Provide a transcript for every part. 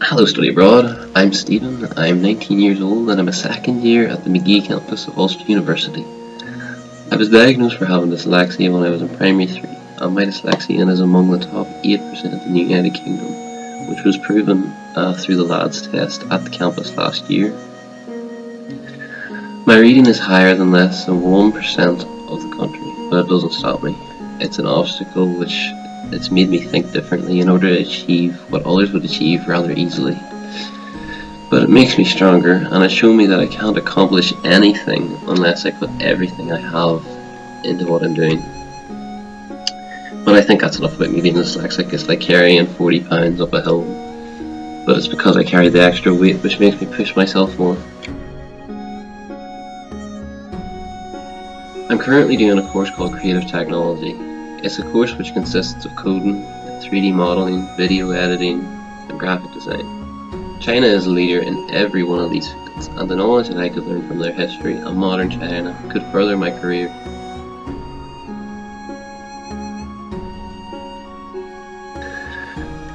Hello Study Abroad, I'm Stephen, I'm 19 years old and I'm a second year at the McGee campus of Ulster University. I was diagnosed for having dyslexia when I was in primary 3 and my dyslexia is among the top 8% in the United Kingdom, which was proven through the LADS test at the campus last year. My reading is higher than less than 1% of the country, but it doesn't stop me. It's an obstacle which it's made me think differently in order to achieve what others would achieve rather easily. But it makes me stronger and it's shown me that I can't accomplish anything unless I put everything I have into what I'm doing. But I think that's enough about me being dyslexic. It's like carrying 40 pounds up a hill, but it's because I carry the extra weight which makes me push myself more. I'm currently doing a course called Creative Technology. It's a course which consists of coding, 3D modeling, video editing, and graphic design. China is a leader in every one of these fields, and the knowledge that I could learn from their history and modern China could further my career.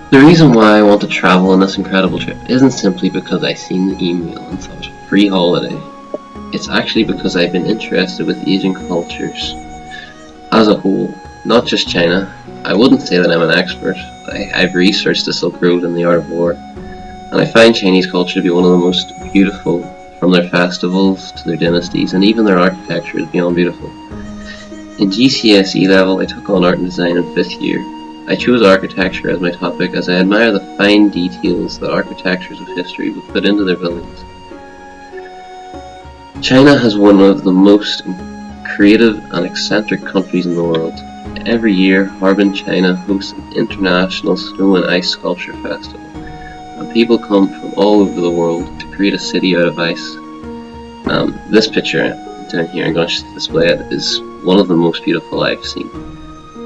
The reason why I want to travel on this incredible trip isn't simply because I seen the email and thought, free holiday. It's actually because I've been interested with Asian cultures as a whole, not just China. I wouldn't say that I'm an expert. I've researched the Silk Road and the art of war, and I find Chinese culture to be one of the most beautiful, from their festivals to their dynasties, and even their architecture is beyond beautiful. In GCSE level, I took on art and design in 5th year. I chose architecture as my topic as I admire the fine details that architectures of history would put into their buildings. China has one of the most creative and eccentric countries in the world. Every year, Harbin, China hosts an international snow and ice sculpture festival, and people come from all over the world to create a city out of ice. This picture down here, I'm going to display it, is one of the most beautiful I've seen.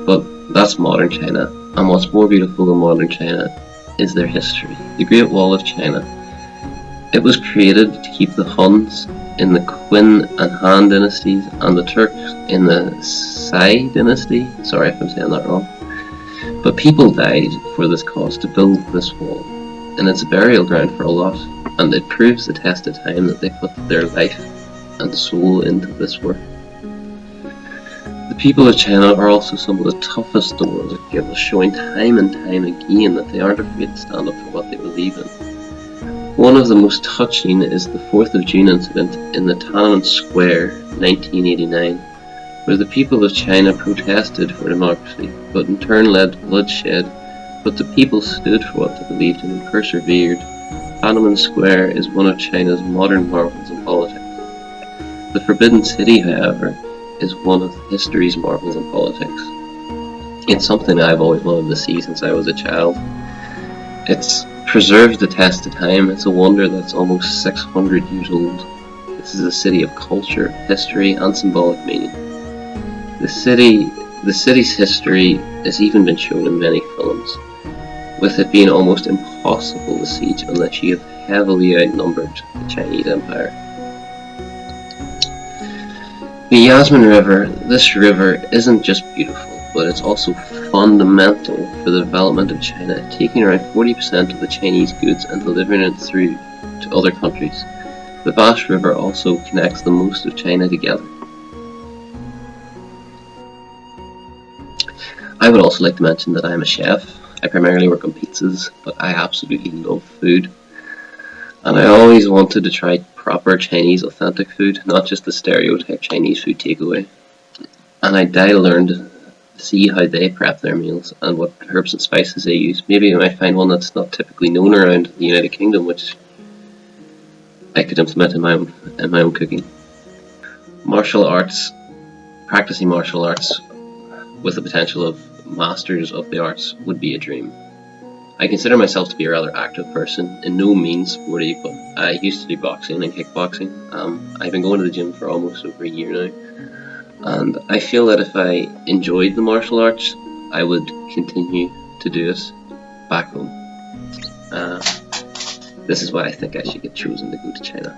But that's modern China, and what's more beautiful than modern China is their history. The Great Wall of China. It was created to keep the Huns in the Qin and Han dynasties and the Turks in the Sai dynasty. Sorry if I'm saying that wrong. But people died for this cause to build this wall, and it's a burial ground for a lot, and it proves the test of time that they put their life and soul into this work. The people of China are also some of the toughest in the world to give us, showing time and time again that they aren't afraid to stand up for what they believe in. One of the most touching is the 4th of June incident in the Tiananmen Square, 1989, where the people of China protested for democracy, but in turn led to bloodshed. But the people stood for what they believed in and persevered. Tiananmen Square is one of China's modern marvels in politics. The Forbidden City, however, is one of history's marvels in politics. It's something I've always wanted to see since I was a child. It's preserved the test of time. It's a wonder that's almost 600 years old. This is a city of culture, history, and symbolic meaning. The city's history has even been shown in many films, with it being almost impossible to siege unless you have heavily outnumbered the Chinese Empire. The Yasmin River. This river isn't just beautiful, but it's also fundamental for the development of China, taking around 40% of the Chinese goods and delivering it through to other countries. The vast river also connects the most of China together. I would also like to mention that I'm a chef. I primarily work on pizzas, but I absolutely love food. And I always wanted to try proper Chinese authentic food, not just the stereotype Chinese food takeaway. And I learned to see how they prep their meals and what herbs and spices they use. Maybe I might find one that's not typically known around the United Kingdom, which I could implement in my own cooking. Martial arts. Practicing martial arts with the potential of masters of the arts would be a dream. I consider myself to be a rather active person, in no means sporty, but I used to do boxing and kickboxing. I've been going to the gym for almost over a year now, and I feel that if I enjoyed the martial arts, I would continue to do it back home. This is why I think I should get chosen to go to China.